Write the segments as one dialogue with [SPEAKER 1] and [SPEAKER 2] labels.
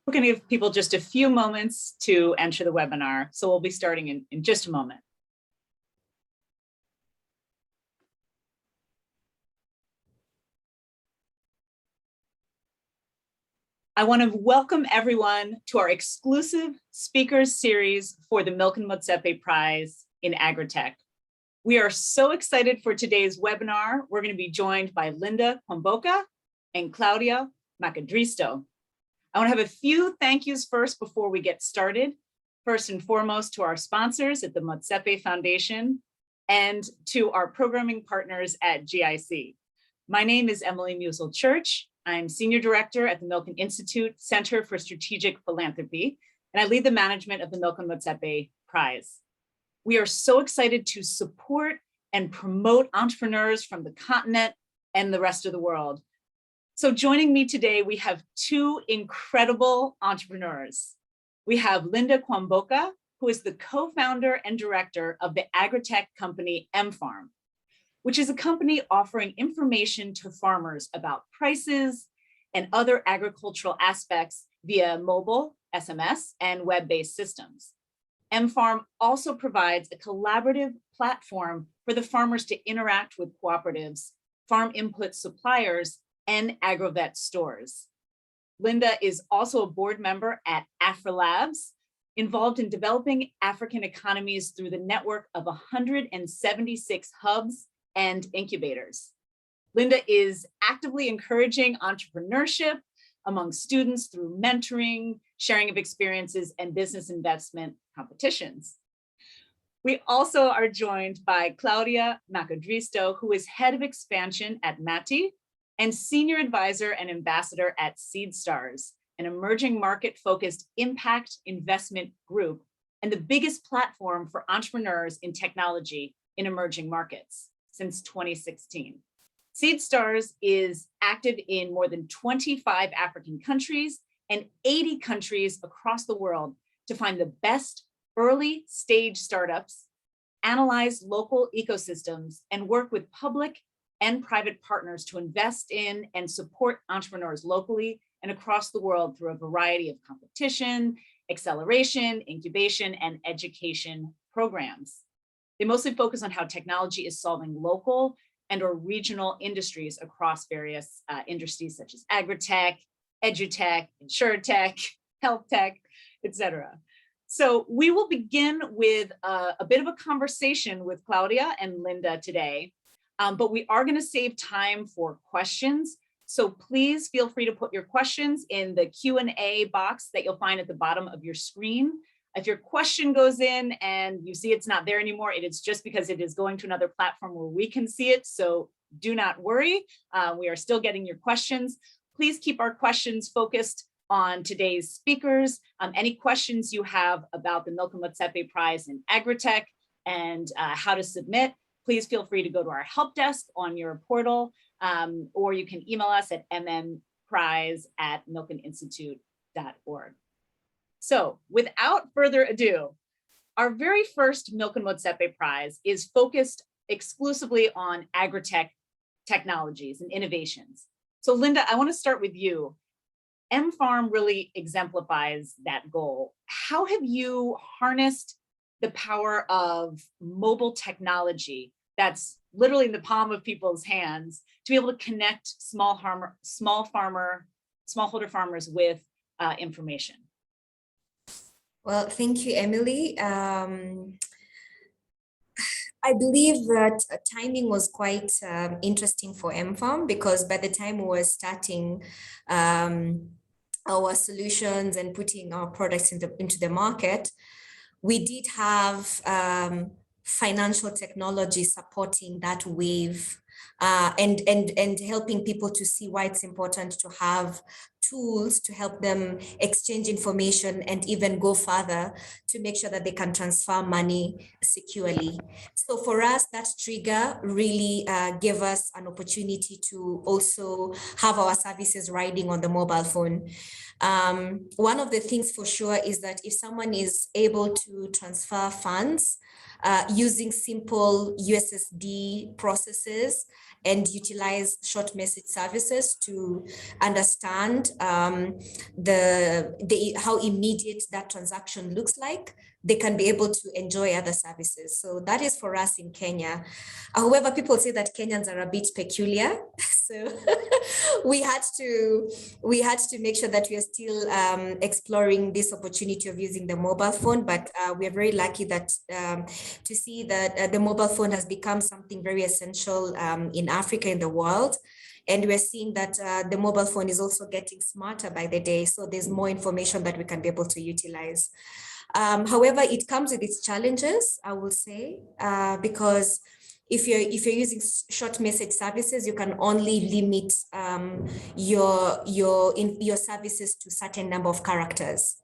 [SPEAKER 1] We're going to give people just a few moments to enter the webinar, so we'll be starting in just a moment. I want to welcome everyone to our exclusive speakers series for the Milken-Motsepe Prize in Agritech. We are so excited for today's webinar. We're going to be joined by Linda Kwamboka and Claudia Makadristo. I want to have a few thank yous first before we get started. First and foremost to our sponsors at the Motsepe Foundation and to our programming partners at GIC. My name is Emily Musel-Church. I'm Senior Director at the Milken Institute Center for Strategic Philanthropy, and I lead the management of the Milken-Motsepe Prize. We are so excited to support and promote entrepreneurs from the continent and the rest of the world. So joining me today, we have two incredible entrepreneurs. We have Linda Kwamboka, who is the co-founder and director of the agritech company MFarm, which is a company offering information to farmers about prices and other agricultural aspects via mobile, SMS, and web-based systems. MFarm also provides a collaborative platform for the farmers to interact with cooperatives, farm input suppliers, and agrovet stores. Linda is also a board member at AfriLabs, involved in developing African economies through the network of 176 hubs and incubators. Linda is actively encouraging entrepreneurship among students through mentoring, sharing of experiences, and business investment competitions. We also are joined by Claudia Makadristo, who is head of expansion at MATI and senior advisor and ambassador at Seedstars, an emerging market-focused impact investment group and the biggest platform for entrepreneurs in technology in emerging markets since 2016. Seedstars is active in more than 25 African countries and 80 countries across the world to find the best early stage startups, analyze local ecosystems, and work with public and private partners to invest in and support entrepreneurs locally and across the world through a variety of competition, acceleration, incubation, and education programs. They mostly focus on how technology is solving local and or regional industries across various industries such as agritech, edutech, insurtech, health tech, etc. So we will begin with a bit of a conversation with Claudia and Linda today, but we are going to save time for questions. So please feel free to put your questions in the Q&A box that you'll find at the bottom of your screen. If your question goes in and you see it's not there anymore, it is just because it is going to another platform where we can see it. So do not worry. We are still getting your questions. Please keep our questions focused on today's speakers. Any questions you have about the Milken-Motsepe Prize in Agritech and how to submit, please feel free to go to our help desk on your portal, or you can email us at mmprize@milkeninstitute.org. So without further ado, our very first Milken-Motsepe Prize is focused exclusively on agritech technologies and innovations. So Linda, I want to start with you. MFarm really exemplifies that goal. How have you harnessed the power of mobile technology that's literally in the palm of people's hands to be able to connect smallholder farmers with information?
[SPEAKER 2] Well, thank you, Emily. I believe that timing was quite interesting for MFarm, because by the time we were starting our solutions and putting our products into the market, we did have financial technology supporting that wave and helping people to see why it's important to have tools to help them exchange information and even go further to make sure that they can transfer money securely. So for us, that trigger really gave us an opportunity to also have our services riding on the mobile phone. One of the things for sure is that if someone is able to transfer funds using simple USSD processes and utilize short message services to understand how immediate that transaction looks like, they can be able to enjoy other services. So that is for us in Kenya. However, people say that Kenyans are a bit peculiar. So we had to make sure that we are still exploring this opportunity of using the mobile phone, but we are very lucky that to see that the mobile phone has become something very essential in Africa, in the world. And we're seeing that the mobile phone is also getting smarter by the day. So there's more information that we can be able to utilize. However, it comes with its challenges, I will say, because if you're using short message services, you can only limit your services to certain number of characters.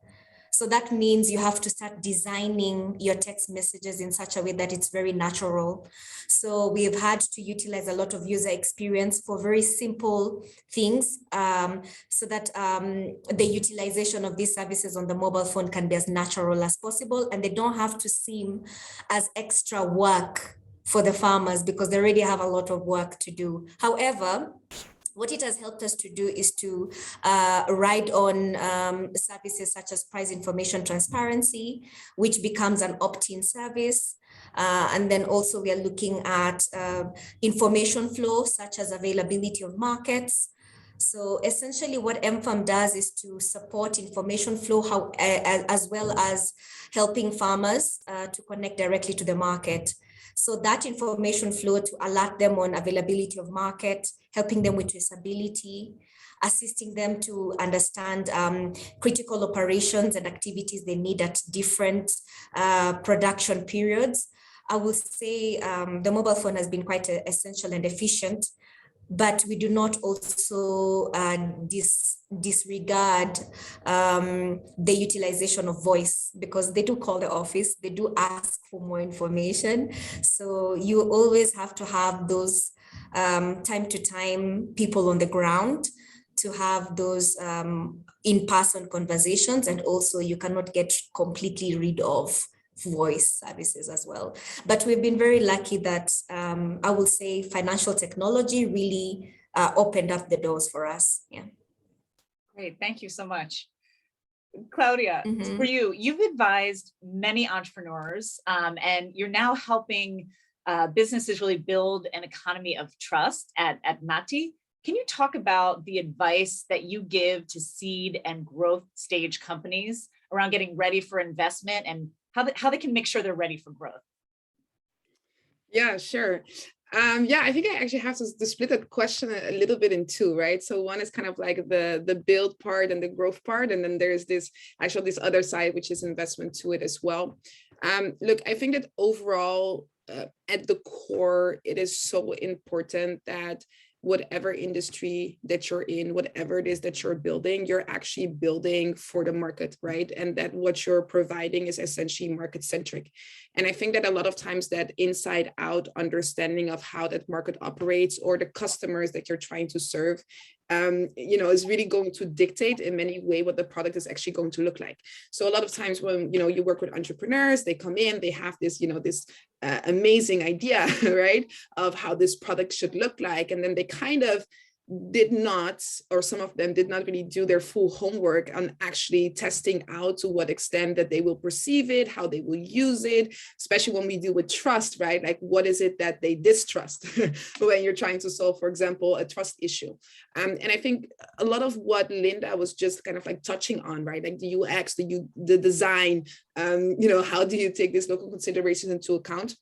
[SPEAKER 2] So that means you have to start designing your text messages in such a way that it's very natural. So we've had to utilize a lot of user experience for very simple things, so that the utilization of these services on the mobile phone can be as natural as possible, and they don't have to seem as extra work for the farmers because they already have a lot of work to do. However, what it has helped us to do is to ride on services such as price information transparency, which becomes an opt-in service. And then also we are looking at information flow, such as availability of markets. So essentially what MFarm does is to support information flow as well as helping farmers to connect directly to the market. So that information flow to alert them on availability of market, helping them with traceability, assisting them to understand critical operations and activities they need at different production periods. I will say the mobile phone has been quite essential and efficient, but we do not also disregard the utilization of voice, because they do call the office, they do ask for more information. So you always have to have those time to time people on the ground to have those in-person conversations, and also you cannot get completely rid of voice services as well. But we've been very lucky that I will say financial technology really opened up the doors for us. Yeah.
[SPEAKER 1] Great, thank you so much. Claudia, for you, you've advised many entrepreneurs and you're now helping businesses really build an economy of trust at Mati. Can you talk about the advice that you give to seed and growth stage companies around getting ready for investment and how they can make sure they're ready for growth?
[SPEAKER 3] Yeah, sure. Yeah, I think I actually have to split that question a little bit in two, right? So one is kind of like the build part and the growth part, and then there's this other side, which is investment to it as well. Look, I think that overall, at the core, it is so important that whatever industry that you're in, whatever it is that you're building, you're actually building for the market, right? And that what you're providing is essentially market centric. And I think that a lot of times that inside out understanding of how that market operates or the customers that you're trying to serve, is really going to dictate in many ways what the product is actually going to look like. So a lot of times when, you work with entrepreneurs, they come in, they have this, this amazing idea, right, of how this product should look like. And then they kind of did not, or some of them did not really do their full homework on actually testing out to what extent that they will perceive it, how they will use it, especially when we deal with trust, right? Like, what is it that they distrust when you're trying to solve, for example, a trust issue? And I think a lot of what Linda was just kind of like touching on, right? Like the UX, the design, how do you take these local considerations into account?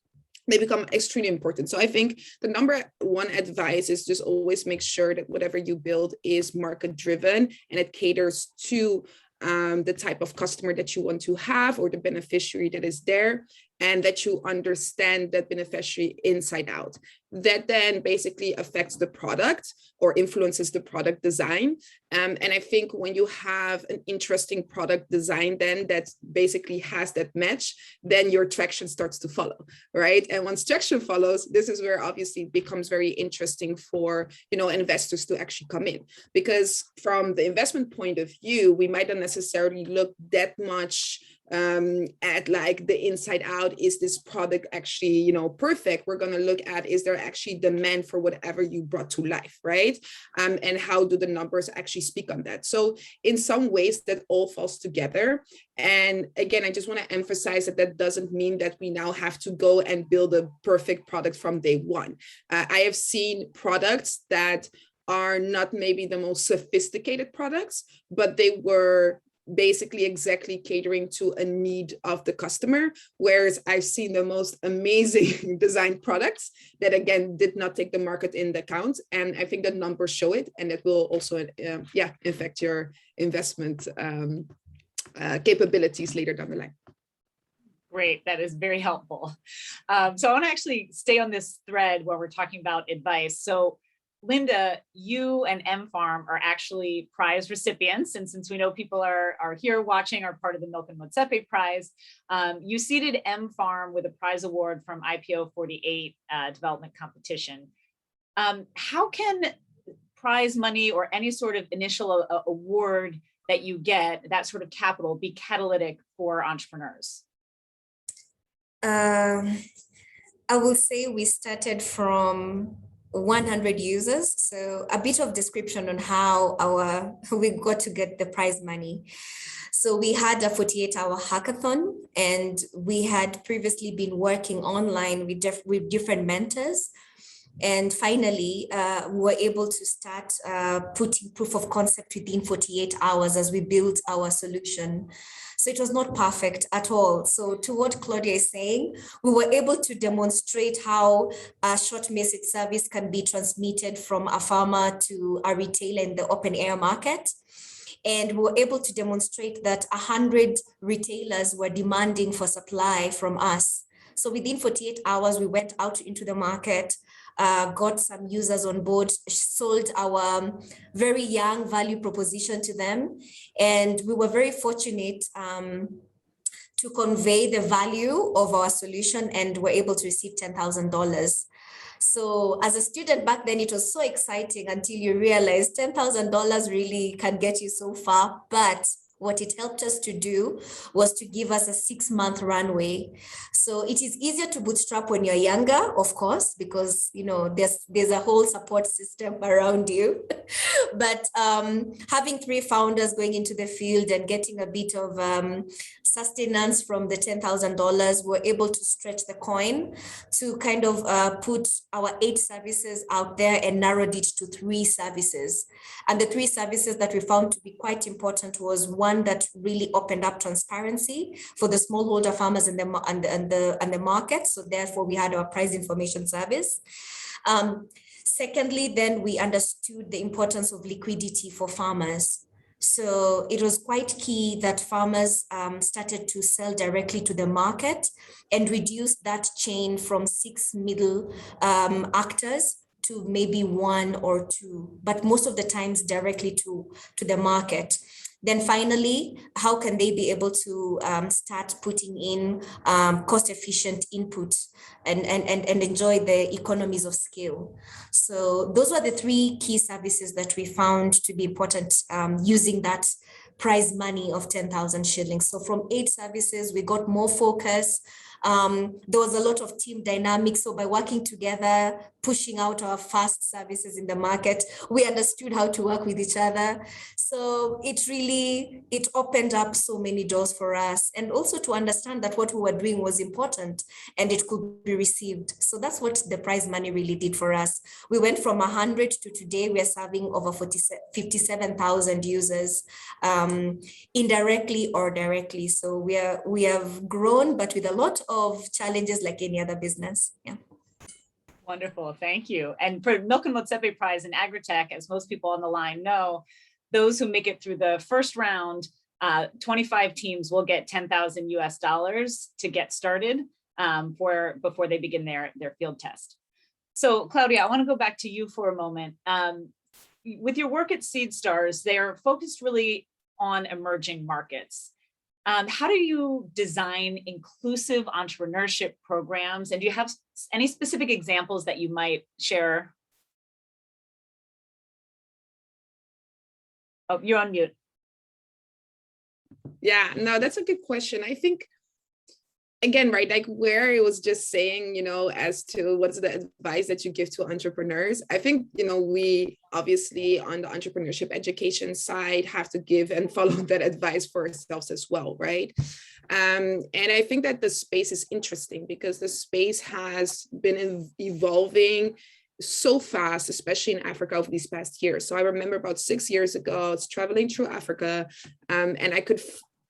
[SPEAKER 3] They become extremely important. So I think the number one advice is just always make sure that whatever you build is market driven and it caters to the type of customer that you want to have or the beneficiary that is there, and that you understand that beneficiary inside out. That then basically affects the product or influences the product design. And I think when you have an interesting product design then that basically has that match, then your traction starts to follow, right? And once traction follows, this is where obviously it becomes very interesting for, investors to actually come in. Because from the investment point of view, we might not necessarily look that much at like the inside out. Is this product actually, you know, perfect? We're going to look at, is there actually demand for whatever you brought to life, right? And how do the numbers actually speak on that? So in some ways that all falls together. And again, I just want to emphasize that that doesn't mean that we now have to go and build a perfect product from day one. I have seen products that are not maybe the most sophisticated products, but they were basically exactly catering to a need of the customer. Whereas I've seen the most amazing designed products that again did not take the market into account. And I think the numbers show it, and it will also affect your investment capabilities later down the line.
[SPEAKER 1] Great, that is very helpful. So I want to actually stay on this thread where we're talking about advice. So Linda, you and MFarm are actually prize recipients. And since we know people are here watching, are part of the Milken-Motsepe prize, you seeded MFarm with a prize award from IPO 48 development competition. How can prize money or any sort of initial award that you get, that sort of capital, be catalytic for entrepreneurs?
[SPEAKER 2] I will say we started from 100 users. So a bit of description on how we got to get the prize money. So we had a 48-hour hackathon, and we had previously been working online with different mentors. And finally, we were able to start putting proof of concept within 48 hours as we built our solution. So it was not perfect at all. So to what Claudia is saying, we were able to demonstrate how a short message service can be transmitted from a farmer to a retailer in the open air market. And we were able to demonstrate that 100 retailers were demanding for supply from us. So within 48 hours, we went out into the market, got some users on board, sold our very young value proposition to them. And we were very fortunate to convey the value of our solution, and were able to receive $10,000. So as a student back then, it was so exciting until you realize $10,000 really can get you so far. But what it helped us to do was to give us a 6-month runway. So it is easier to bootstrap when you're younger, of course, because there's a whole support system around you. But having 3 founders going into the field and getting a bit of sustenance from the $10,000, we're able to stretch the coin to kind of put our 8 services out there and narrowed it to 3 services. And the 3 services that we found to be quite important was one that really opened up transparency for the smallholder farmers and the market. So therefore, we had our price information service. Secondly, then we understood the importance of liquidity for farmers. So it was quite key that farmers started to sell directly to the market and reduce that chain from 6 middle actors to maybe 1 or 2, but most of the times directly to the market. Then finally, how can they be able to start putting in cost-efficient input and enjoy the economies of scale? So those were the 3 key services that we found to be important using that prize money of 10,000 shillings. So from 8 services, we got more focus. There was a lot of team dynamics. So by working together, pushing out our first services in the market, we understood how to work with each other. So it opened up so many doors for us, and also to understand that what we were doing was important and it could be received. So that's what the prize money really did for us. We went from 100 to today, we are serving over 57,000 users, indirectly or directly. So we have grown, but with a lot of challenges like any other business. Yeah.
[SPEAKER 1] Wonderful, thank you. And for Milken-Motsepe Prize in Agritech, as most people on the line know, those who make it through the first round, 25 teams will get $10,000 US to get started before they begin their field test. So Claudia, I want to go back to you for a moment. With your work at Seedstars, they are focused really on emerging markets. How do you design inclusive entrepreneurship programs? And do you have any specific examples that you might share? Oh, you're on mute.
[SPEAKER 3] Yeah, no, that's a good question. I think, again, right, like where it was just saying, as to what's the advice that you give to entrepreneurs. I think, we obviously on the entrepreneurship education side have to give and follow that advice for ourselves as well, right? And I think that the space is interesting because the space has been evolving so fast, especially in Africa over these past years. So I remember about 6 years ago, I was traveling through Africa, and I could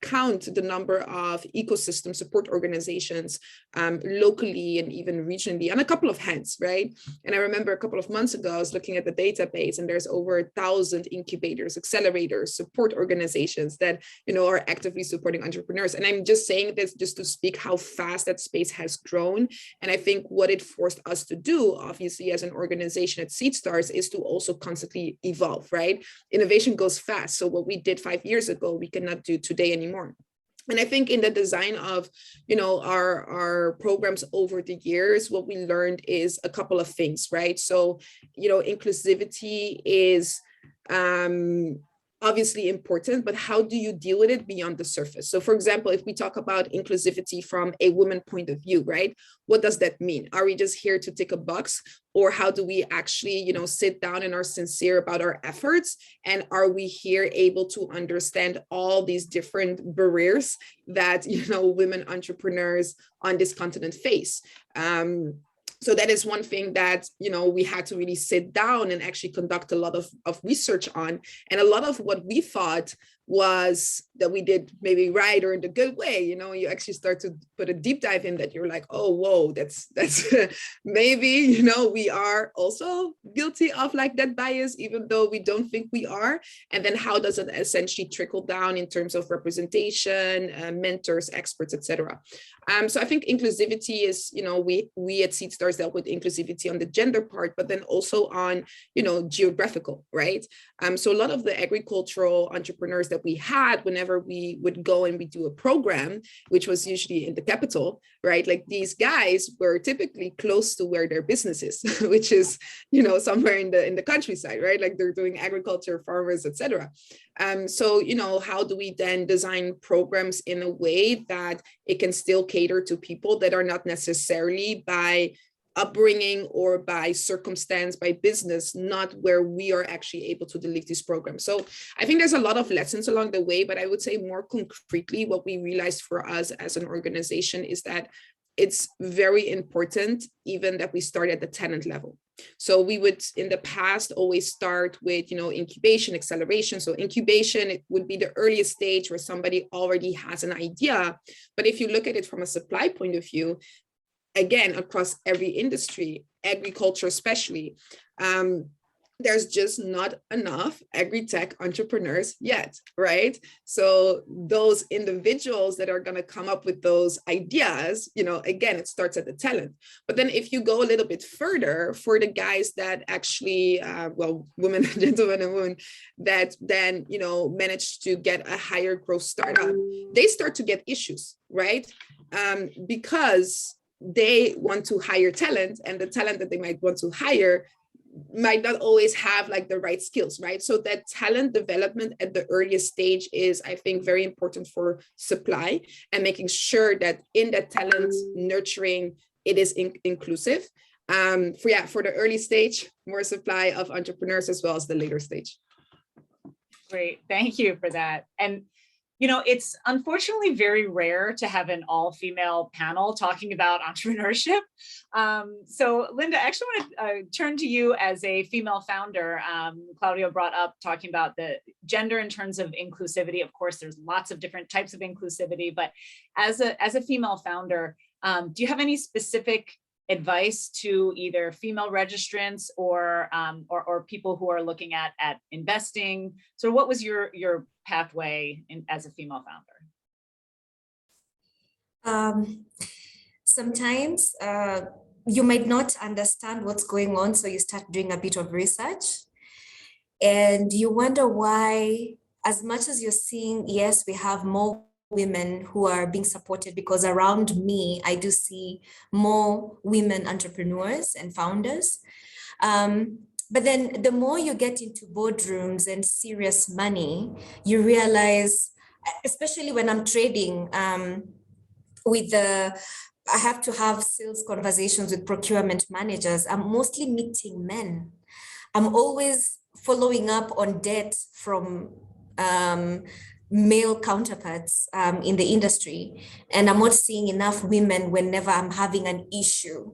[SPEAKER 3] count the number of ecosystem support organizations locally and even regionally on a couple of hands, right? And I remember a couple of months ago, I was looking at the database and there's over 1,000 incubators, accelerators, support organizations that, are actively supporting entrepreneurs. And I'm just saying this just to speak how fast that space has grown. And I think what it forced us to do, obviously, as an organization at Seedstars is to also constantly evolve, right? Innovation goes fast. So what we did 5 years ago, we cannot do today anymore. And I think in the design of, our programs over the years, what we learned is a couple of things, right? So, inclusivity is obviously important, but how do you deal with it beyond the surface? So for example, if we talk about inclusivity from a woman point of view, right? What does that mean? Are we just here to tick a box? Or how do we actually, sit down and are sincere about our efforts? And are we here able to understand all these different barriers that, women entrepreneurs on this continent face? So that is one thing that, we had to really sit down and actually conduct a lot of research on. And a lot of what we thought was that we did maybe right or in the good way, you actually start to put a deep dive in that you're like, oh, whoa, that's maybe, we are also guilty of like that bias, even though we don't think we are. And then how does it essentially trickle down in terms of representation, mentors, experts, etc. So I think inclusivity is, we at Seedstars dealt with inclusivity on the gender part, but then also on, geographical, right? So a lot of the agricultural entrepreneurs that we had whenever we would go and we do a program, which was usually in the capital, right? Like these guys were typically close to where their business is, which is, somewhere in the countryside, right? Like they're doing agriculture, farmers, etc. So, how do we then design programs in a way that it can still cater to people that are not necessarily by upbringing or by circumstance, by business, not where we are actually able to deliver these programs. So I think there's a lot of lessons along the way, but I would say more concretely, what we realized for us as an organization is that it's very important even that we start at the talent level. So we would in the past always start with, incubation, acceleration. So incubation, it would be the earliest stage where somebody already has an idea. But if you look at it from a supply point of view, again, across every industry, agriculture especially, there's just not enough agri-tech entrepreneurs yet, right? So those individuals that are going to come up with those ideas, again, it starts at the talent. But then if you go a little bit further for the guys that actually, women, gentlemen and women that then, manage to get a higher growth startup, they start to get issues, right? Because they want to hire talent, and the talent that they might want to hire might not always have like the right skills, right? So that talent development at the earliest stage is, I think, very important for supply, and making sure that in that talent nurturing, it is inclusive. For the early stage, more supply of entrepreneurs as well as the later stage.
[SPEAKER 1] Great, thank you for that. And it's unfortunately very rare to have an all-female panel talking about entrepreneurship. So Linda, I actually want to turn to you as a female founder. Claudia brought up talking about the gender in terms of inclusivity. Of course, there's lots of different types of inclusivity, but as a female founder, do you have any specific advice to either female registrants or people who are looking at investing? So what was your pathway as a female founder?
[SPEAKER 2] Sometimes you might not understand what's going on, so you start doing a bit of research and you wonder why, as much as you're seeing, yes, we have more women who are being supported, because around me, I do see more women entrepreneurs and founders. But then the more you get into boardrooms and serious money, you realize especially when I'm trading, I have to have sales conversations with procurement managers. I'm mostly meeting men. I'm always following up on debt from male counterparts in the industry. And I'm not seeing enough women whenever I'm having an issue.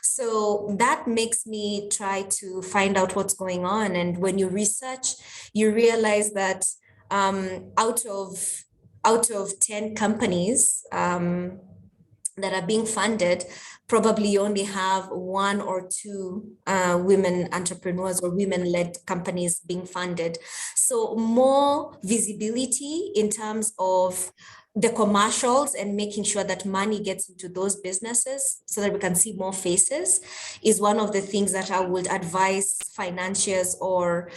[SPEAKER 2] So that makes me try to find out what's going on. And when you research, you realize that out of 10 companies that are being funded, probably you only have one or two women entrepreneurs or women-led companies being funded. So more visibility in terms of the commercials and making sure that money gets into those businesses so that we can see more faces is one of the things that I would advise financiers or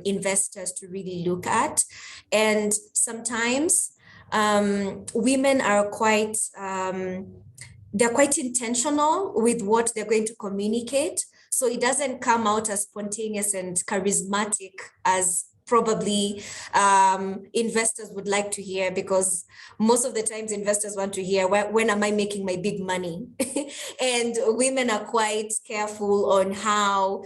[SPEAKER 2] investors to really look at. And sometimes women are they're quite intentional with what they're going to communicate. So it doesn't come out as spontaneous and charismatic as probably investors would like to hear, because most of the times investors want to hear, when am I making my big money? And women are quite careful on how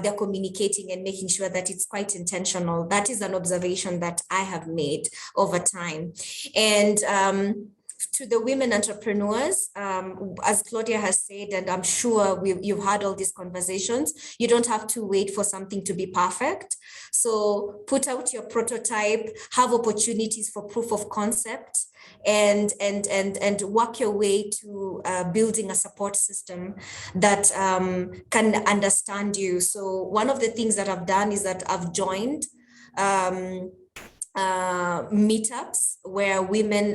[SPEAKER 2] they're communicating and making sure that it's quite intentional. That is an observation that I have made over time. And to the women entrepreneurs, as Claudia has said, and I'm sure you've had all these conversations, you don't have to wait for something to be perfect. So put out your prototype, have opportunities for proof of concept, and work your way to building a support system that can understand you. So one of the things that I've done is that I've joined meetups where women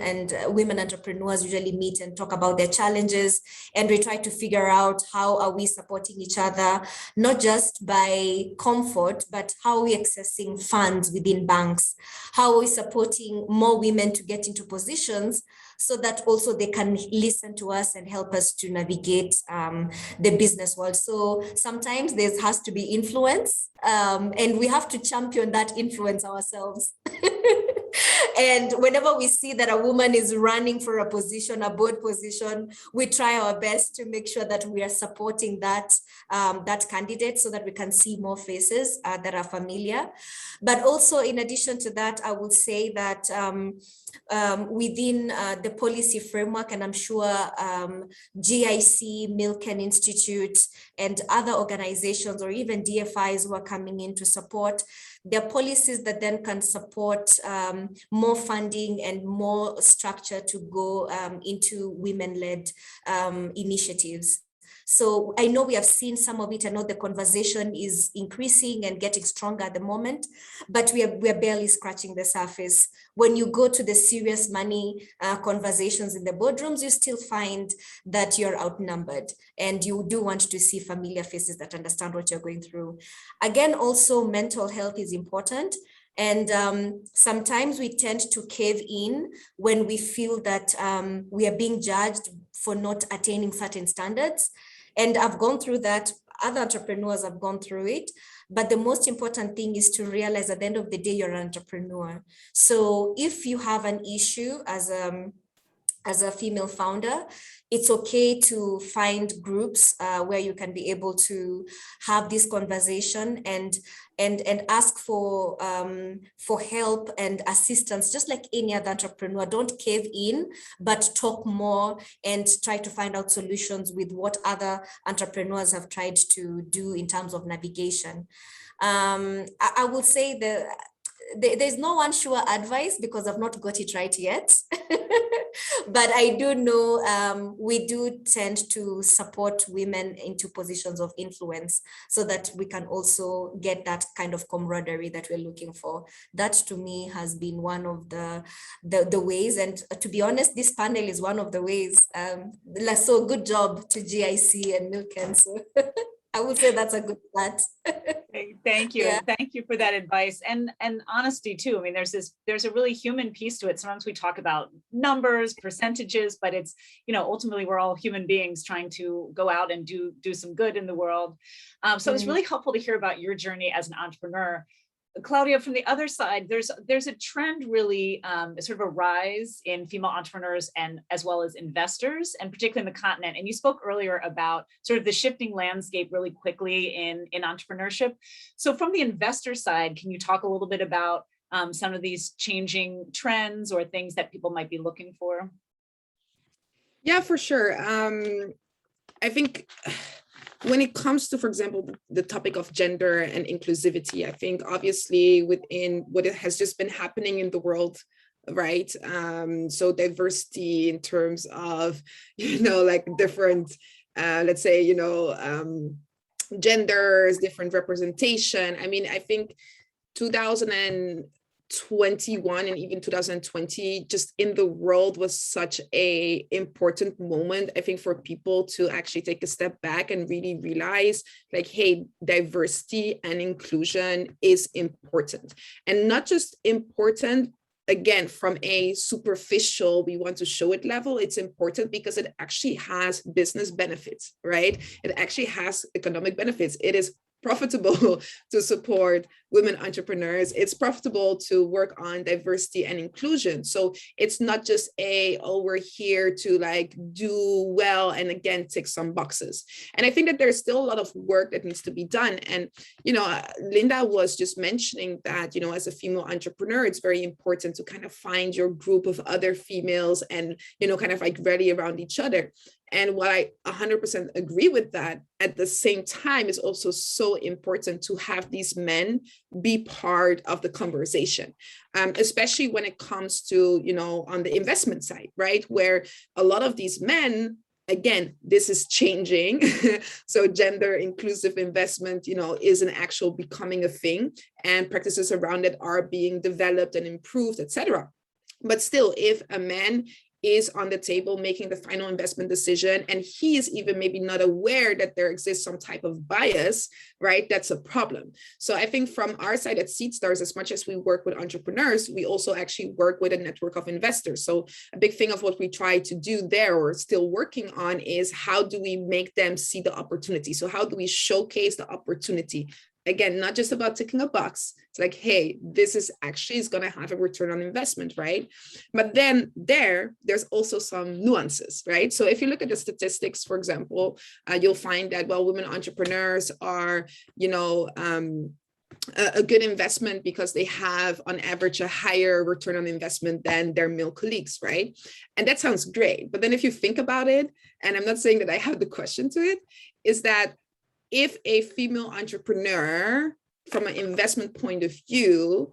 [SPEAKER 2] entrepreneurs usually meet and talk about their challenges, and we try to figure out how are we supporting each other, not just by comfort, but how are we accessing funds within banks, how are we supporting more women to get into positions so that also they can listen to us and help us to navigate the business world. So sometimes there has to be influence, and we have to champion that influence ourselves. And whenever we see that a woman is running for a position, a board position, we try our best to make sure that we are supporting that candidate so that we can see more faces that are familiar. But also, in addition to that, I would say that within the policy framework, and I'm sure GIC, Milken Institute, and other organizations or even DFIs who are coming in to support, there are policies that then can support more funding and more structure to go into women-led initiatives. So I know we have seen some of it. I know the conversation is increasing and getting stronger at the moment, but we are barely scratching the surface. When you go to the serious money conversations in the boardrooms, you still find that you're outnumbered, and you do want to see familiar faces that understand what you're going through. Again, also mental health is important. And sometimes we tend to cave in when we feel that we are being judged for not attaining certain standards. And I've gone through that. Other entrepreneurs have gone through it. But the most important thing is to realize at the end of the day, you're an entrepreneur. So if you have an issue as a female founder, it's okay to find groups where you can be able to have this conversation and ask for help and assistance, just like any other entrepreneur. Don't cave in, but talk more and try to find out solutions with what other entrepreneurs have tried to do in terms of navigation. I would say that there's no one sure advice because I've not got it right yet. But I do know we do tend to support women into positions of influence so that we can also get that kind of camaraderie that we're looking for. That to me has been one of the ways. And to be honest, this panel is one of the ways. So good job to GIC and Milken. So I would say that's a good start.
[SPEAKER 1] Thank you.
[SPEAKER 2] Yeah.
[SPEAKER 1] Thank you for that advice and honesty too. I mean, there's a really human piece to it. Sometimes we talk about numbers, percentages, but it's, ultimately we're all human beings trying to go out and do some good in the world. So it's really helpful to hear about your journey as an entrepreneur. Claudia, from the other side, there's a trend really, sort of a rise in female entrepreneurs and as well as investors, and particularly in the continent. And you spoke earlier about sort of the shifting landscape really quickly in entrepreneurship. So from the investor side, can you talk a little bit about some of these changing trends or things that people might be looking for?
[SPEAKER 3] Yeah, for sure. I think when it comes to, for example, the topic of gender and inclusivity, I think obviously within what has just been happening in the world, right? So diversity in terms of, like different, let's say, genders, different representation. I mean, I think 2021 and even 2020 just in the world was such a important moment, I think, for people to actually take a step back and really realize, like, hey, diversity and inclusion is important. And not just important, again, from a superficial, we want to show it level. It's important because it actually has business benefits, right? It actually has economic benefits. It is profitable to support women entrepreneurs. It's profitable to work on diversity and inclusion. So it's not just we're here to like do well and again, tick some boxes. And I think that there's still a lot of work that needs to be done. And, Linda was just mentioning that, as a female entrepreneur, it's very important to kind of find your group of other females and, kind of like rally around each other. And while I 100% agree with that, at the same time, it's also so important to have these men be part of the conversation, especially when it comes to, on the investment side, right? Where a lot of these men, again, this is changing. So gender inclusive investment, is an actual becoming a thing, and practices around it are being developed and improved, etc. But still, if a man is on the table making the final investment decision, and he is even maybe not aware that there exists some type of bias, right? That's a problem. So I think from our side at Seedstars, as much as we work with entrepreneurs, we also actually work with a network of investors. So a big thing of what we try to do there, or still working on, is how do we make them see the opportunity? So how do we showcase the opportunity? Again, not just about ticking a box. It's like, hey, this is going to have a return on investment, right? But then there's also some nuances, right? So if you look at the statistics, for example, you'll find that, well, women entrepreneurs are, a good investment because they have on average a higher return on investment than their male colleagues, right? And that sounds great. But then if you think about it, and I'm not saying that I have the question to it, is that if a female entrepreneur, from an investment point of view,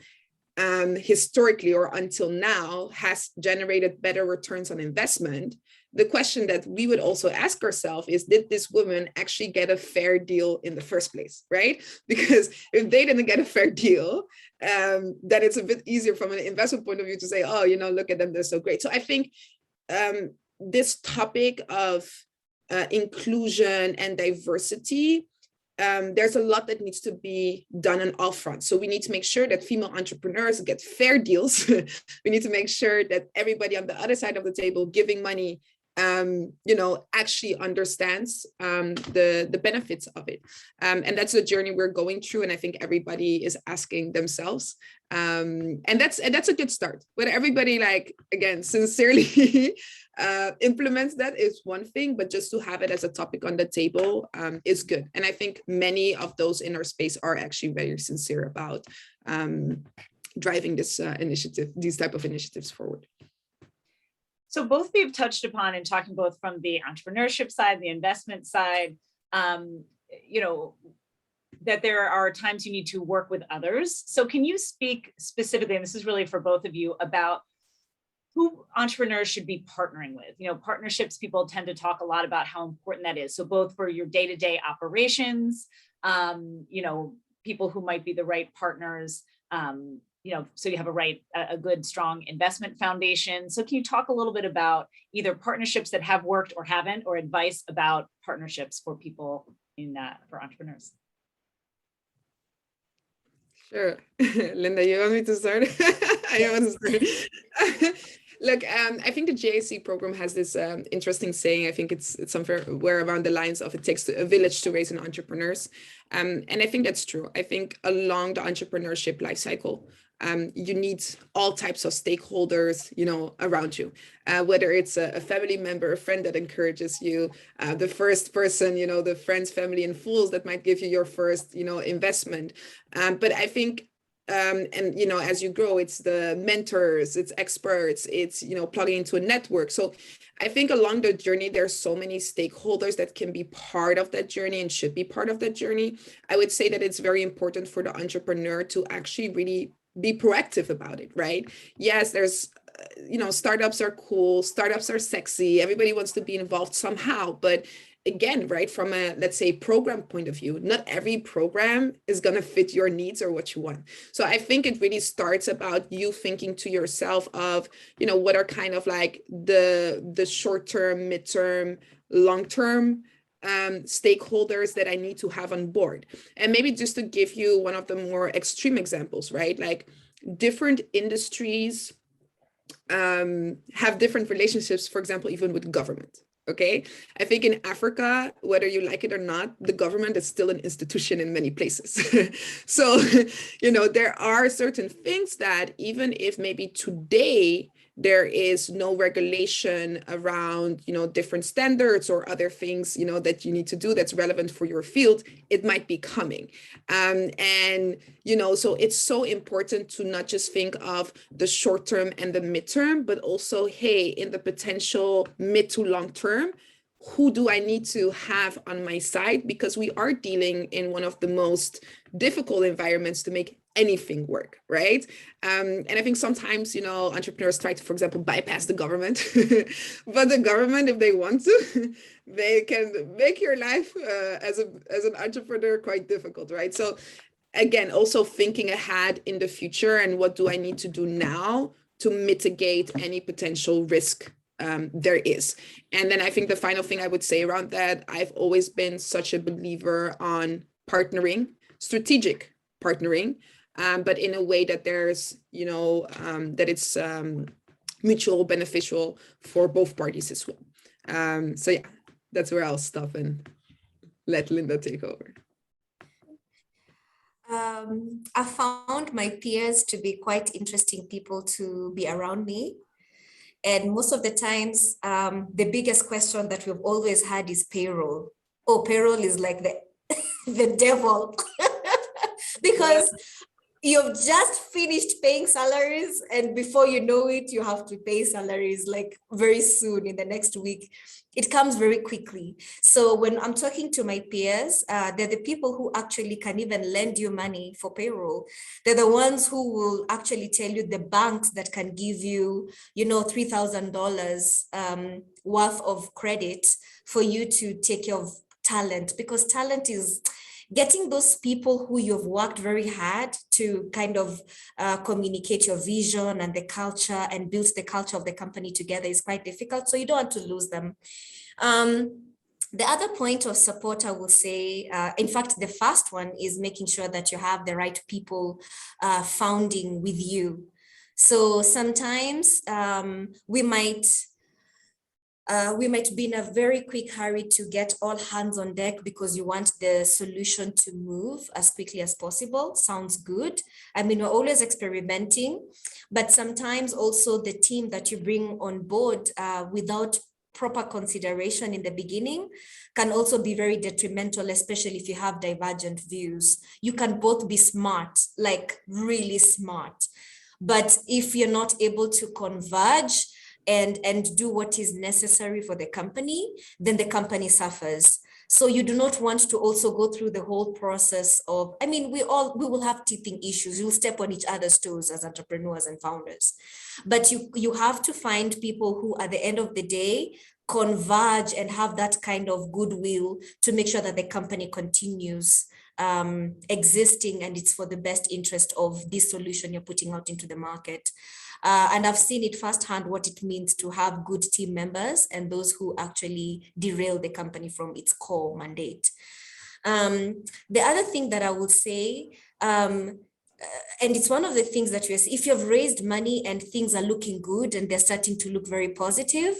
[SPEAKER 3] historically or until now, has generated better returns on investment, the question that we would also ask ourselves is, did this woman actually get a fair deal in the first place, right? Because if they didn't get a fair deal, then it's a bit easier from an investment point of view to say, oh, look at them, they're so great. So I think this topic of inclusion and diversity, there's a lot that needs to be done on all fronts. So we need to make sure that female entrepreneurs get fair deals. We need to make sure that everybody on the other side of the table giving money, actually understands the benefits of it. And that's the journey we're going through. And I think everybody is asking themselves. And that's a good start. But everybody, like, again, sincerely implements that is one thing, but just to have it as a topic on the table is good. And I think many of those in our space are actually very sincere about driving this these type of initiatives forward.
[SPEAKER 1] So both of you have touched upon, and talking both from the entrepreneurship side, the investment side, that there are times you need to work with others. So can you speak specifically, and this is really for both of you, about who entrepreneurs should be partnering with? Partnerships, people tend to talk a lot about how important that is. So both for your day-to-day operations, people who might be the right partners, so you have a good, strong investment foundation. So can you talk a little bit about either partnerships that have worked or haven't, or advice about partnerships for people for entrepreneurs?
[SPEAKER 3] Sure. Linda, you want me to start? I want to start. Look, I think the JAC program has this interesting saying. I think it's somewhere around the lines of it takes a village to raise an entrepreneurs. And I think that's true. I think along the entrepreneurship life cycle, you need all types of stakeholders, around you, whether it's a family member, a friend that encourages you, the first person, the friends, family, and fools that might give you your first, investment. But I think and as you grow, it's the mentors, it's experts, it's plugging into a network. So I think along the journey there's so many stakeholders that can be part of that journey and should be part of that journey. I would say that it's very important for the entrepreneur to actually really be proactive about it, right? Yes, there's startups are cool, startups are sexy, everybody wants to be involved somehow, but again, right, from a, let's say, program point of view, not every program is going to fit your needs or what you want. So I think it really starts about you thinking to yourself of, what are kind of like the short-term, mid-term, long-term stakeholders that I need to have on board. And maybe just to give you one of the more extreme examples, right? Like different industries have different relationships, for example, even with government. Okay, I think in Africa, whether you like it or not, the government is still an institution in many places. So, there are certain things that even if maybe today there is no regulation around, different standards or other things, that you need to do that's relevant for your field, it might be coming. So it's so important to not just think of the short term and the midterm, but also, hey, in the potential mid to long term, who do I need to have on my side? Because we are dealing in one of the most difficult environments to make anything work, right? And I think sometimes, entrepreneurs try to, for example, bypass the government, but the government, if they want to, they can make your life as an entrepreneur quite difficult, right? So again, also thinking ahead in the future and what do I need to do now to mitigate any potential risk there is. And then I think the final thing I would say around that, I've always been such a believer on partnering, strategic partnering, but in a way that there's, that it's mutual beneficial for both parties as well. So yeah, that's where I'll stop and let Linda take over.
[SPEAKER 2] I found my peers to be quite interesting people to be around me. And most of the times, the biggest question that we've always had is payroll. Oh, payroll is like the devil. Because you've just finished paying salaries, and before you know it, you have to pay salaries like very soon in the next week. It comes very quickly. So when I'm talking to my peers, they're the people who actually can even lend you money for payroll. They're the ones who will actually tell you the banks that can give you, $3,000 worth of credit for you to take care of talent, because talent is getting those people who you've worked very hard to kind of communicate your vision and the culture and build the culture of the company together is quite difficult. So you don't want to lose them. The other point of support, I will say, in fact, the first one is making sure that you have the right people founding with you. So sometimes we might be in a very quick hurry to get all hands on deck because you want the solution to move as quickly as possible. Sounds good. I mean, we're always experimenting, but sometimes also the team that you bring on board without proper consideration in the beginning can also be very detrimental, especially if you have divergent views. You can both be smart, like really smart, but if you're not able to converge and do what is necessary for the company, then the company suffers. So you do not want to also go through the whole process of, I mean, we will have teething issues. You'll step on each other's toes as entrepreneurs and founders. But you have to find people who at the end of the day converge and have that kind of goodwill to make sure that the company continues existing and it's for the best interest of this solution you're putting out into the market. And I've seen it firsthand what it means to have good team members and those who actually derail the company from its core mandate. The other thing that I would say, and it's one of the things that if you've raised money and things are looking good and they're starting to look very positive,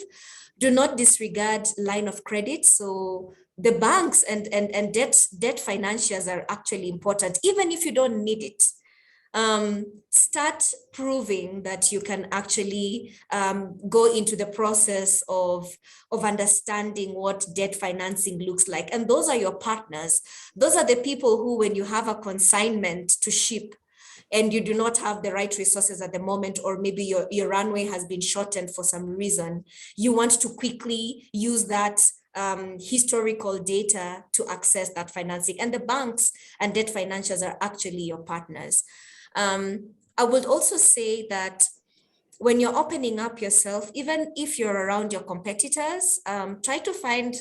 [SPEAKER 2] do not disregard line of credit. So the banks and debt financiers are actually important, even if you don't need it. Start proving that you can actually go into the process of understanding what debt financing looks like. And those are your partners. Those are the people who, when you have a consignment to ship and you do not have the right resources at the moment, or maybe your runway has been shortened for some reason, you want to quickly use that historical data to access that financing. And the banks and debt financiers are actually your partners. I would also say that when you're opening up yourself, even if you're around your competitors, try to find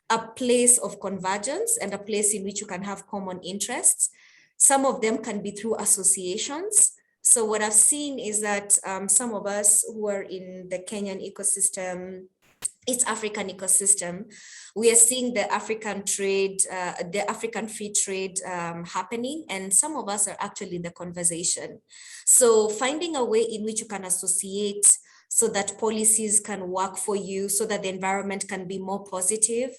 [SPEAKER 2] a place of convergence and a place in which you can have common interests. Some of them can be through associations. So what I've seen is that some of us who are in the Kenyan ecosystem, East African ecosystem, we are seeing the African trade, the African free trade happening, and some of us are actually in the conversation. So finding a way in which you can associate so that policies can work for you, so that the environment can be more positive,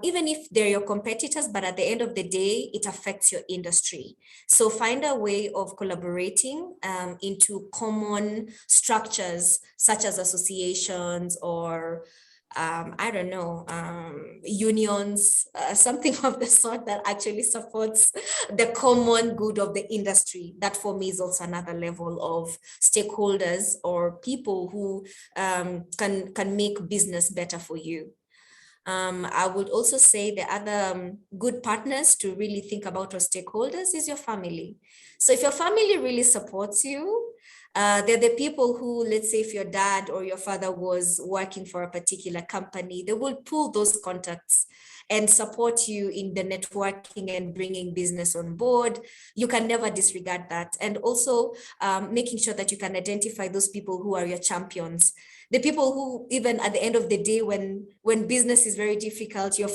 [SPEAKER 2] even if they're your competitors, but at the end of the day, it affects your industry. So find a way of collaborating into common structures, such as associations or I don't know, unions, something of the sort that actually supports the common good of the industry. That for me is also another level of stakeholders or people who can make business better for you. I would also say the other good partners to really think about or stakeholders is your family. So if your family really supports you, they're the people who, let's say if your dad or your father was working for a particular company, they will pull those contacts and support you in the networking and bringing business on board. You can never disregard that. And also making sure that you can identify those people who are your champions. The people who, even at the end of the day, when business is very difficult, you as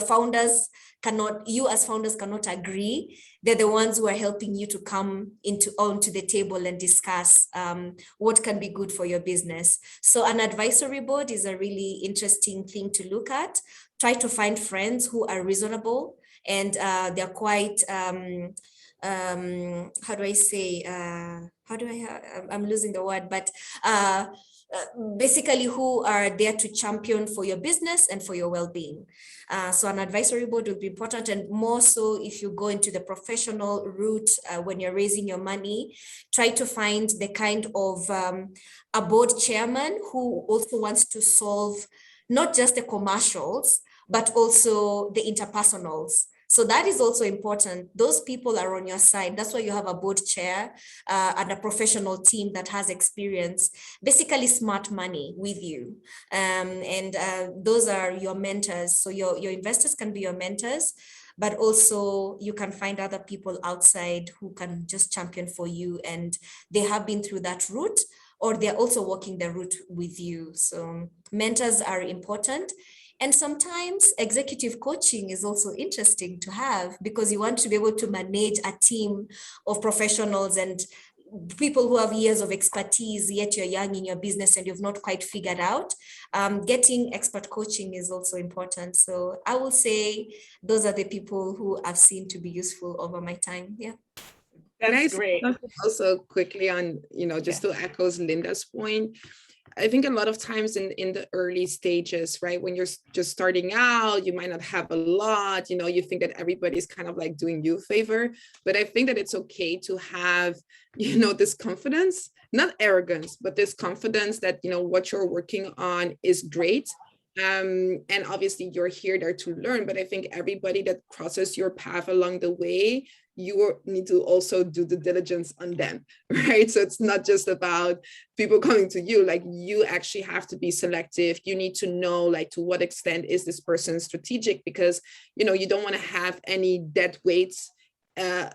[SPEAKER 2] founders cannot agree. They're the ones who are helping you to come onto the table and discuss what can be good for your business. So an advisory board is a really interesting thing to look at. Try to find friends who are reasonable and they're quite, how do I say, I'm losing the word, but basically who are there to champion for your business and for your well-being. So an advisory board will be important, and more so if you go into the professional route when you're raising your money, try to find the kind of a board chairman who also wants to solve not just the commercials, but also the interpersonals. So that is also important. Those people are on your side. That's why you have a board chair and a professional team that has experience, basically smart money with you. And those are your mentors. So your investors can be your mentors, but also you can find other people outside who can just champion for you. And they have been through that route, or they're also walking the route with you. So mentors are important. And sometimes executive coaching is also interesting to have, because you want to be able to manage a team of professionals and people who have years of expertise, yet you're young in your business and you've not quite figured out. Getting expert coaching is also important. So I will say those are the people who I've seen to be useful over my time. Yeah.
[SPEAKER 1] That's great.
[SPEAKER 3] Also quickly on, just to echo Linda's point, I think a lot of times in the early stages, right, when you're just starting out, you might not have a lot, you think that everybody's kind of like doing you a favor, but I think that it's okay to have, this confidence, not arrogance, but this confidence that, what you're working on is great. And obviously you're there to learn, but I think everybody that crosses your path along the way, you need to also do the diligence on them, right? So it's not just about people coming to you, like you actually have to be selective. You need to know, like, to what extent is this person strategic, because, you don't want to have any dead weights in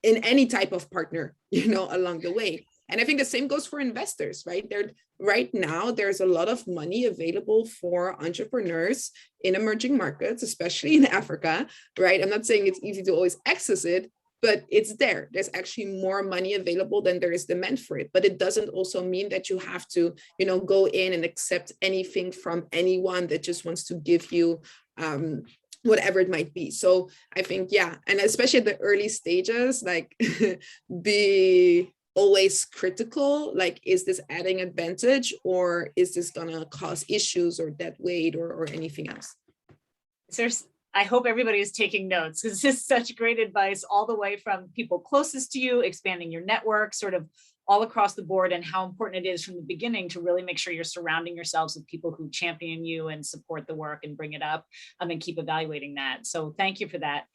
[SPEAKER 3] any type of partner, along the way. And I think the same goes for investors, right? Right now, there's a lot of money available for entrepreneurs in emerging markets, especially in Africa, right? I'm not saying it's easy to always access it, but it's there. There's actually more money available than there is demand for it. But it doesn't also mean that you have to, go in and accept anything from anyone that just wants to give you whatever it might be. So I think, yeah, and especially at the early stages, like be always critical, like, is this adding advantage, or is this gonna cause issues or dead weight or anything else?
[SPEAKER 1] I hope everybody is taking notes, because this is such great advice, all the way from people closest to you, expanding your network, sort of all across the board, and how important it is from the beginning to really make sure you're surrounding yourselves with people who champion you and support the work and bring it up, and keep evaluating that. So thank you for that.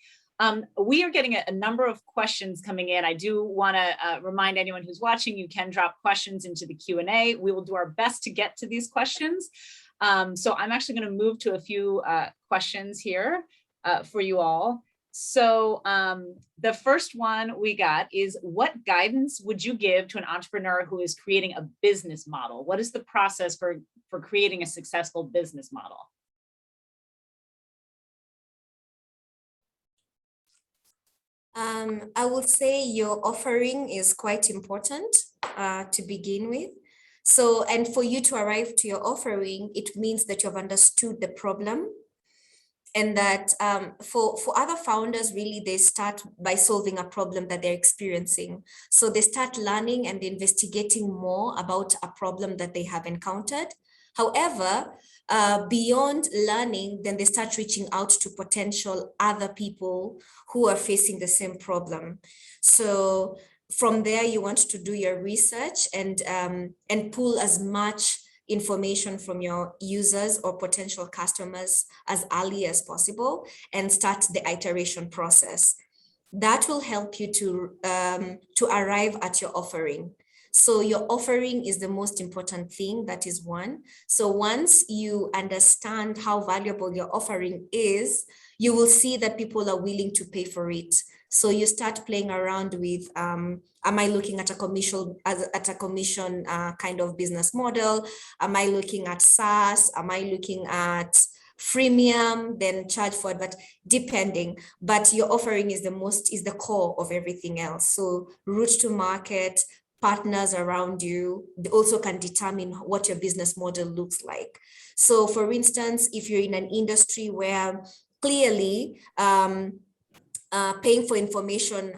[SPEAKER 1] We are getting a number of questions coming in. I do want to remind anyone who's watching, you can drop questions into the Q&A. We will do our best to get to these questions. So I'm actually going to move to a few questions here for you all. So the first one we got is, what guidance would you give to an entrepreneur who is creating a business model? What is the process for creating a successful business model?
[SPEAKER 2] I would say your offering is quite important to begin with. So, and for you to arrive to your offering, it means that you've understood the problem. And that for other founders, really, they start by solving a problem that they're experiencing. So they start learning and investigating more about a problem that they have encountered. However, beyond learning, then they start reaching out to potential other people who are facing the same problem. So from there, you want to do your research and pull as much information from your users or potential customers as early as possible, and start the iteration process. That will help you to arrive at your offering. So your offering is the most important thing. That is one. So once you understand how valuable your offering is, you will see that people are willing to pay for it. So you start playing around with, am I looking at a commission kind of business model? Am I looking at SaaS? Am I looking at freemium, then charge for it? But depending, but your offering is the core of everything else. So route to market, partners around you, they also can determine what your business model looks like. So for instance, if you're in an industry where clearly paying for information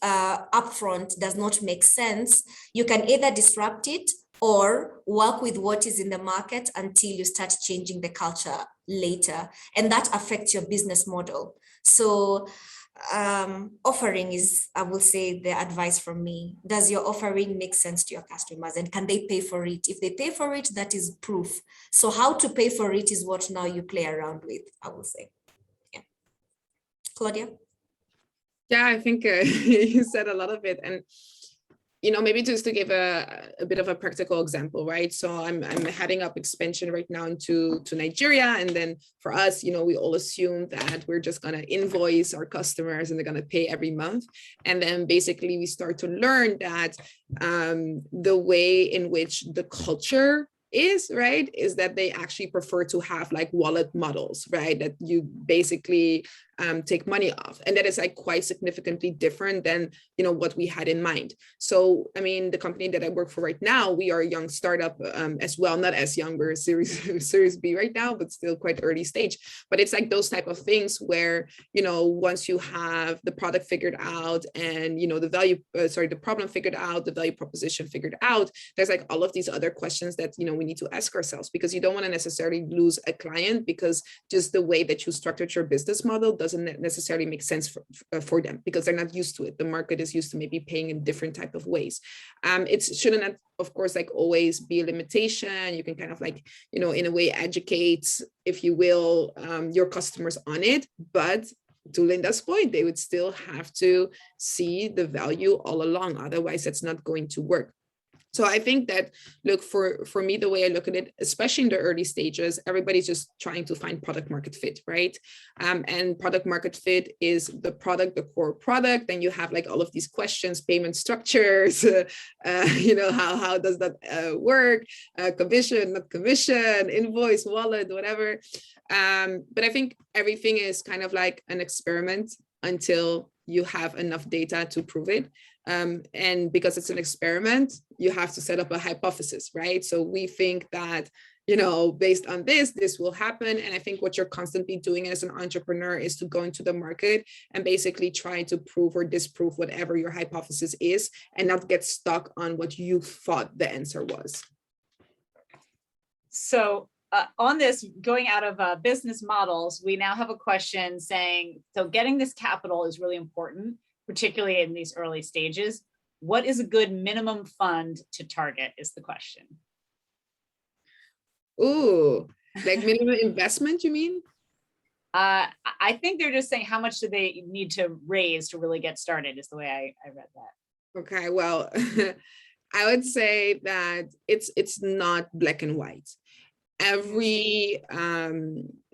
[SPEAKER 2] upfront does not make sense, you can either disrupt it or work with what is in the market until you start changing the culture later. And that affects your business model. So offering is, I will say, the advice from me. Does your offering make sense to your customers, and can they pay for it? If they pay for it, that is proof. So how to pay for it is what now you play around with, I will say. Yeah. Claudia?
[SPEAKER 3] Yeah, I think you said a lot of it. And, maybe just to give a bit of a practical example, right? So I'm heading up expansion right now to Nigeria. And then for us, we all assume that we're just going to invoice our customers and they're going to pay every month. And then basically we start to learn that the way in which the culture is that they actually prefer to have like wallet models, right? That you basically take money off. And that is like quite significantly different than, what we had in mind. So, I mean, the company that I work for right now, we are a young startup as well, not as young, we're series B right now, but still quite early stage. But it's like those type of things where, once you have the product figured out and, the problem figured out, the value proposition figured out, there's like all of these other questions that, we need to ask ourselves, because you don't want to necessarily lose a client because just the way that you structured your business model doesn't necessarily make sense for them, because they're not used to it. The market is used to maybe paying in different type of ways. It shouldn't, of course, like always be a limitation. You can kind of like, in a way educate, if you will, your customers on it. But to Linda's point, they would still have to see the value all along. Otherwise, that's not going to work. So I think that, look, for me, the way I look at it, especially in the early stages, everybody's just trying to find product market fit, right? And product market fit is the product, the core product. Then you have like all of these questions, payment structures, how does that work? Commission, not commission, invoice, wallet, whatever. But I think everything is kind of like an experiment until you have enough data to prove it. And because it's an experiment, you have to set up a hypothesis, right? So we think that, based on this will happen. And I think what you're constantly doing as an entrepreneur is to go into the market and basically try to prove or disprove whatever your hypothesis is, and not get stuck on what you thought the answer was.
[SPEAKER 1] So on this, going out of business models, we now have a question saying, so getting this capital is really important, particularly in these early stages. What is a good minimum fund to target is the question.
[SPEAKER 3] Ooh, like minimum investment, you mean?
[SPEAKER 1] I think they're just saying how much do they need to raise to really get started is the way I read that.
[SPEAKER 3] Okay, well, I would say that it's not black and white. Every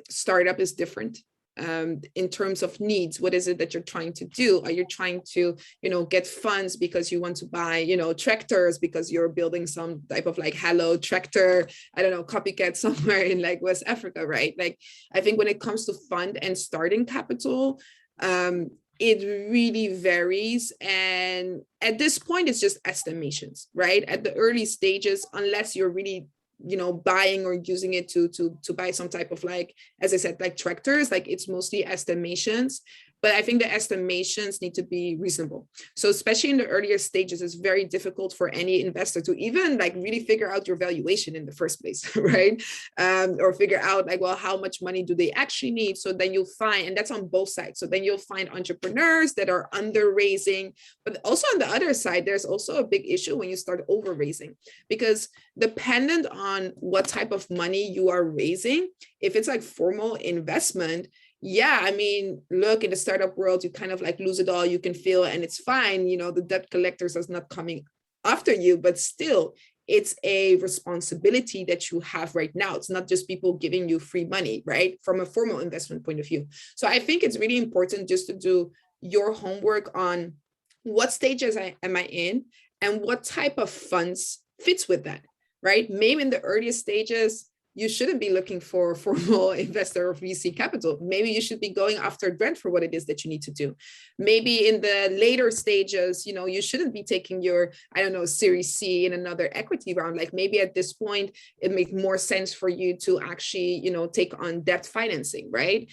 [SPEAKER 3] startup is different. In terms of needs, what is it that you're trying to do? Are you trying to, get funds because you want to buy, tractors because you're building some type of like hello tractor, I don't know, copycat somewhere in like West Africa, right? Like, I think when it comes to fund and starting capital, it really varies. And at this point, it's just estimations, right? At the early stages, unless you're really buying or using it to buy some type of, like, as I said, like tractors, like it's mostly estimations. But I think the estimations need to be reasonable. So especially in the earlier stages, it's very difficult for any investor to even like really figure out your valuation in the first place, right? Or figure out like, well, how much money do they actually need? So then you'll find, and that's on both sides. So then you'll find entrepreneurs that are under raising, but also on the other side, there's also a big issue when you start over raising, because dependent on what type of money you are raising, if it's like formal investment, yeah, I mean, look, in the startup world, you kind of like lose it all, you can feel, and it's fine. The debt collectors is not coming after you, but still, it's a responsibility that you have right now. It's not just people giving you free money, right? From a formal investment point of view. So I think it's really important just to do your homework on what stages am I in and what type of funds fits with that, right? Maybe in the earliest stages, you shouldn't be looking for formal investor or VC capital. Maybe you should be going after grant for what it is that you need to do. Maybe in the later stages, you shouldn't be taking your, I don't know, Series C in another equity round. Like maybe at this point, it makes more sense for you to actually, take on debt financing, right?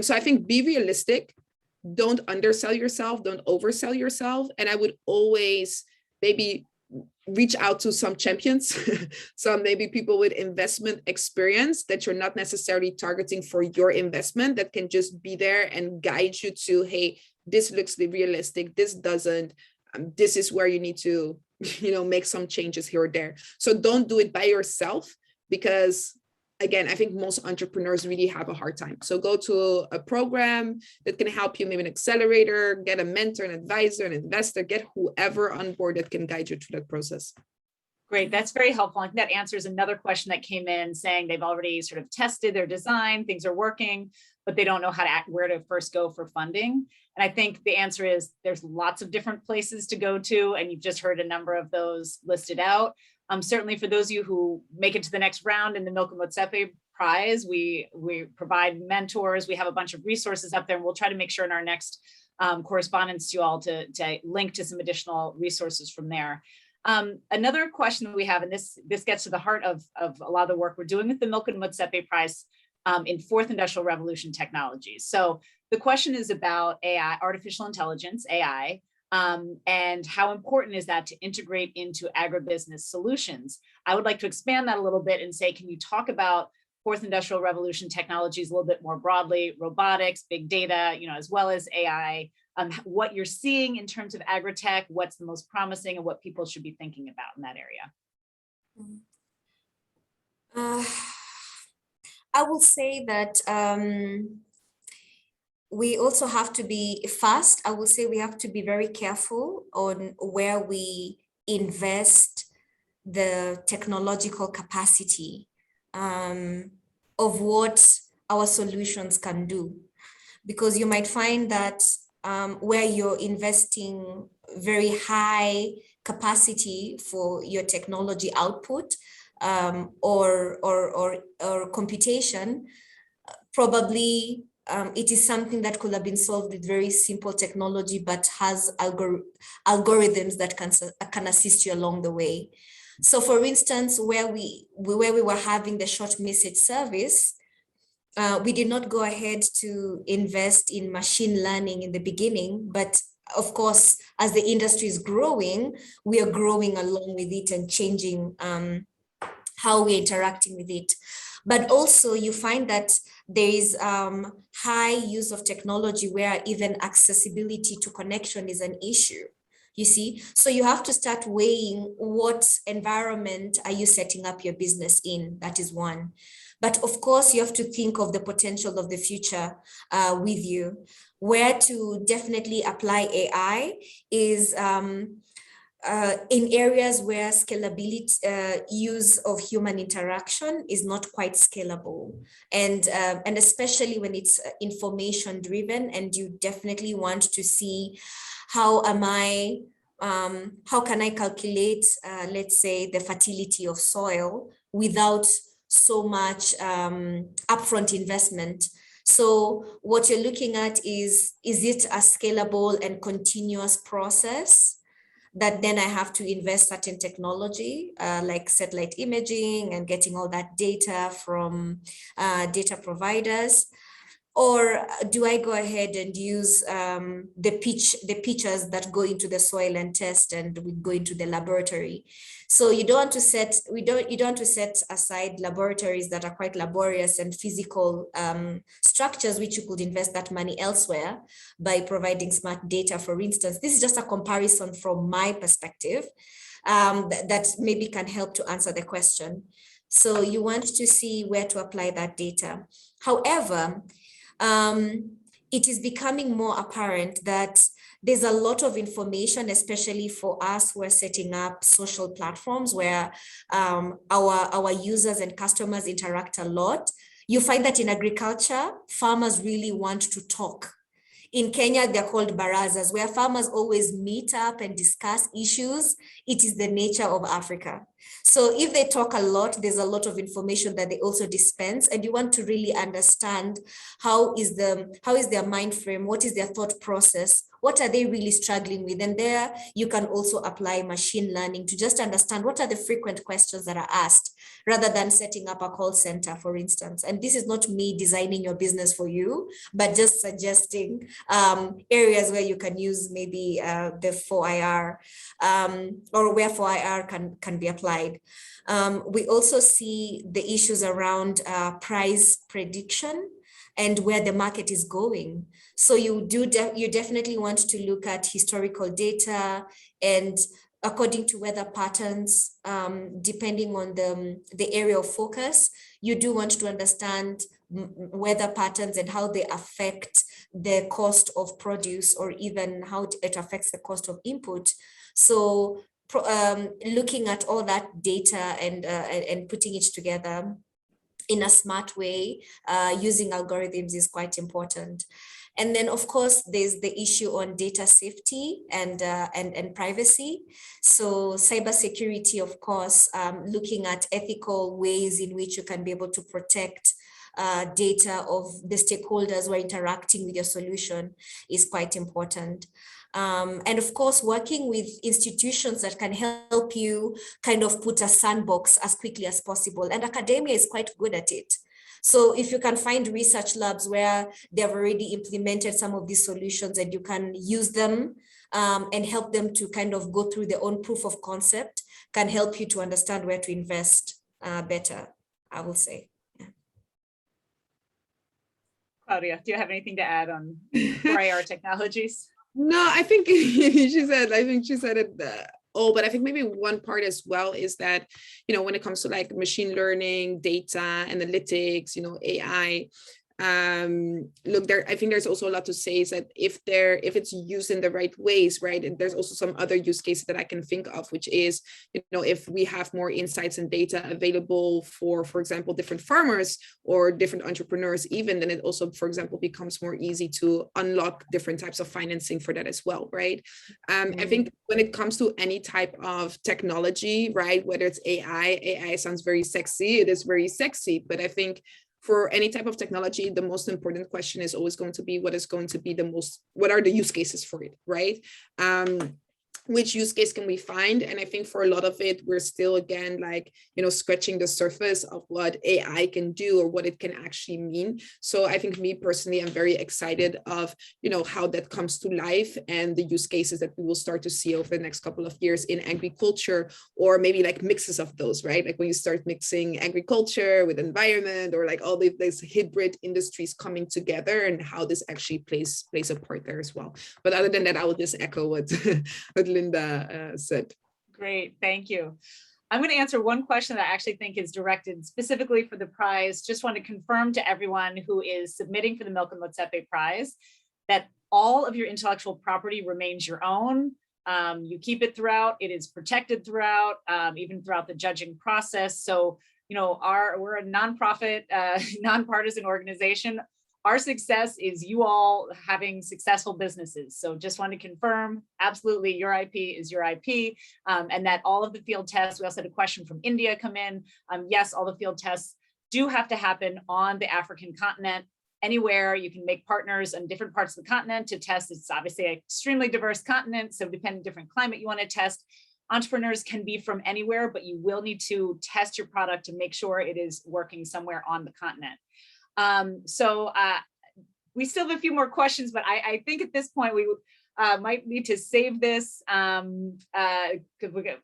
[SPEAKER 3] So I think be realistic. Don't undersell yourself. Don't oversell yourself. And I would always maybe reach out to some champions, some maybe people with investment experience that you're not necessarily targeting for your investment, that can just be there and guide you to, hey, this looks realistic, this doesn't, this is where you need to, make some changes here or there. So don't do it by yourself, because again, I think most entrepreneurs really have a hard time. So go to a program that can help you, maybe an accelerator, get a mentor, an advisor, an investor, get whoever on board that can guide you through that process.
[SPEAKER 1] Great, that's very helpful. I think that answers another question that came in saying they've already sort of tested their design, things are working, but they don't know how to where to first go for funding. And I think the answer is there's lots of different places to go to, and you've just heard a number of those listed out. Certainly for those of you who make it to the next round in the Milken-Motsepe prize, we provide mentors. We have a bunch of resources up there, and we'll try to make sure in our next correspondence to you all to link to some additional resources from there. Another question that we have, and this gets to the heart of a lot of the work we're doing with the Milken-Motsepe prize in fourth industrial revolution technologies. So the question is about AI, artificial intelligence, AI, and how important is that to integrate into agribusiness solutions? I would like to expand that a little bit and say, can you talk about fourth industrial revolution technologies a little bit more broadly, robotics, big data, as well as AI, what you're seeing in terms of agri-tech, what's the most promising, and what people should be thinking about in that area?
[SPEAKER 2] I will say that we also have to be fast. I will say we have to be very careful on where we invest the technological capacity of what our solutions can do. Because you might find that where you're investing very high capacity for your technology output or computation, probably it is something that could have been solved with very simple technology, but has algorithms that can assist you along the way. So for instance, where we were having the short message service, we did not go ahead to invest in machine learning in the beginning, but of course, as the industry is growing, we are growing along with it and changing how we're interacting with it. But also you find that there is high use of technology where even accessibility to connection is an issue. You see, so you have to start weighing what environment are you setting up your business in. That is one. But of course, you have to think of the potential of the future with you. Where to definitely apply AI is in areas where scalability, use of human interaction is not quite scalable. And especially when it's information driven, and you definitely want to see how can I calculate, let's say, the fertility of soil without so much upfront investment. So what you're looking at is it a scalable and continuous process that then I have to invest certain technology like satellite imaging and getting all that data from data providers? Or do I go ahead and use the pitchers that go into the soil and test, and we go into the laboratory? So you don't want to set aside laboratories that are quite laborious and physical structures, which you could invest that money elsewhere by providing smart data, for instance. This is just a comparison from my perspective that maybe can help to answer the question. So you want to see where to apply that data. However, it is becoming more apparent that there's a lot of information, especially for us who are setting up social platforms where our users and customers interact a lot. You find that in agriculture, farmers really want to talk. In Kenya, they're called barazas, where farmers always meet up and discuss issues. It is the nature of Africa. So if they talk a lot, there's a lot of information that they also dispense, and you want to really understand how is their mind frame, what is their thought process, what are they really struggling with? And there you can also apply machine learning to just understand what are the frequent questions that are asked, rather than setting up a call center, for instance. And this is not me designing your business for you, but just suggesting areas where you can use maybe the 4IR or where 4IR can be applied. We also see the issues around price prediction and where the market is going. So you definitely want to look at historical data, and according to weather patterns, depending on the area of focus, you do want to understand weather patterns and how they affect the cost of produce, or even how it affects the cost of input. So looking at all that data and putting it together in a smart way, using algorithms is quite important. And then, of course, there's the issue on data safety and privacy. So cybersecurity, of course, looking at ethical ways in which you can be able to protect data of the stakeholders who are interacting with your solution is quite important. And of course, working with institutions that can help you kind of put a sandbox as quickly as possible. And academia is quite good at it. So if you can find research labs where they've already implemented some of these solutions, and you can use them and help them to kind of go through their own proof of concept, can help you to understand where to invest better, I will say. Yeah.
[SPEAKER 1] Claudia, do you have anything to add on 4IR technologies?
[SPEAKER 3] No, I think she said it all, but I think maybe one part as well is that, when it comes to like machine learning, data, analytics, AI, look, there, I think there's also a lot to say is that if it's used in the right ways, right, and there's also some other use cases that I can think of, which is, if we have more insights and data available for example, different farmers or different entrepreneurs, even, then it also, for example, becomes more easy to unlock different types of financing for that as well, right? I think when it comes to any type of technology, right, whether it's AI sounds very sexy, it is very sexy, but I think for any type of technology, the most important question is always going to be what are the use cases for it, right? Which use case can we find? And I think for a lot of it, we're still, again, like, scratching the surface of what AI can do or what it can actually mean. So I think me personally, I'm very excited of, how that comes to life and the use cases that we will start to see over the next couple of years in agriculture, or maybe like mixes of those, right? Like when you start mixing agriculture with environment, or like all these hybrid industries coming together, and how this actually plays a part there as well. But other than that, I will just echo what Linda said.
[SPEAKER 1] Great, thank you. I'm going to answer one question that I actually think is directed specifically for the prize. Just want to confirm to everyone who is submitting for the Milken-Motsepe prize that all of your intellectual property remains your own. You keep it throughout, it is protected throughout, even throughout the judging process. So, we're a nonprofit, nonpartisan organization. Our success is you all having successful businesses. So just want to confirm, absolutely, your IP is your IP, and that all of the field tests, we also had a question from India come in. Yes, all the field tests do have to happen on the African continent. Anywhere you can make partners in different parts of the continent to test. It's obviously an extremely diverse continent, so depending on different climate you want to test. Entrepreneurs can be from anywhere, but you will need to test your product to make sure it is working somewhere on the continent. We still have a few more questions, but I think at this point we might need to save this because we're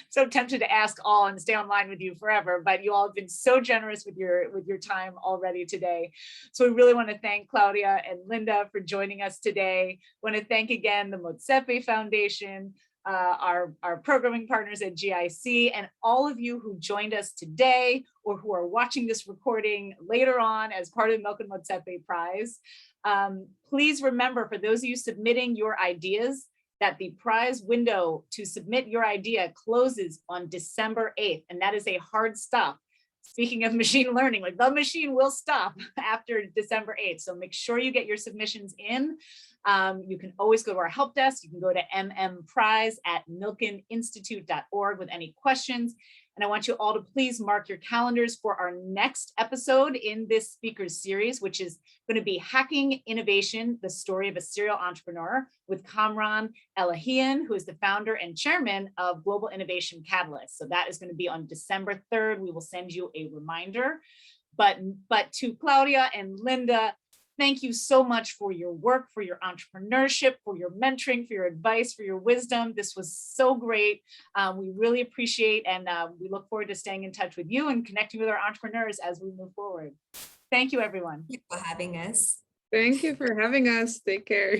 [SPEAKER 1] so tempted to ask all and stay online with you forever, but you all have been so generous with your time already today. So we really want to thank Claudia and Linda for joining us today. Want to thank again the Motsepe Foundation, our programming partners at GIC, and all of you who joined us today or who are watching this recording later on as part of the Milken-Motsepe Prize. Please remember, for those of you submitting your ideas, that the prize window to submit your idea closes on December 8th, and that is a hard stop. Speaking of machine learning, like the machine will stop after December 8th. So make sure you get your submissions in. You can always go to our help desk. You can go to mmprize@milkeninstitute.org with any questions. And I want you all to please mark your calendars for our next episode in this speakers series, which is going to be Hacking Innovation, the Story of a Serial Entrepreneur, with Kamran Elahian, who is the founder and chairman of Global Innovation Catalyst. So that is going to be on December 3rd. We will send you a reminder. But to Claudia and Linda, thank you so much for your work, for your entrepreneurship, for your mentoring, for your advice, for your wisdom. This was so great. We really appreciate, and we look forward to staying in touch with you and connecting with our entrepreneurs as we move forward. Thank you, everyone.
[SPEAKER 2] Thank you for having us.
[SPEAKER 3] Thank you for having us. Take care.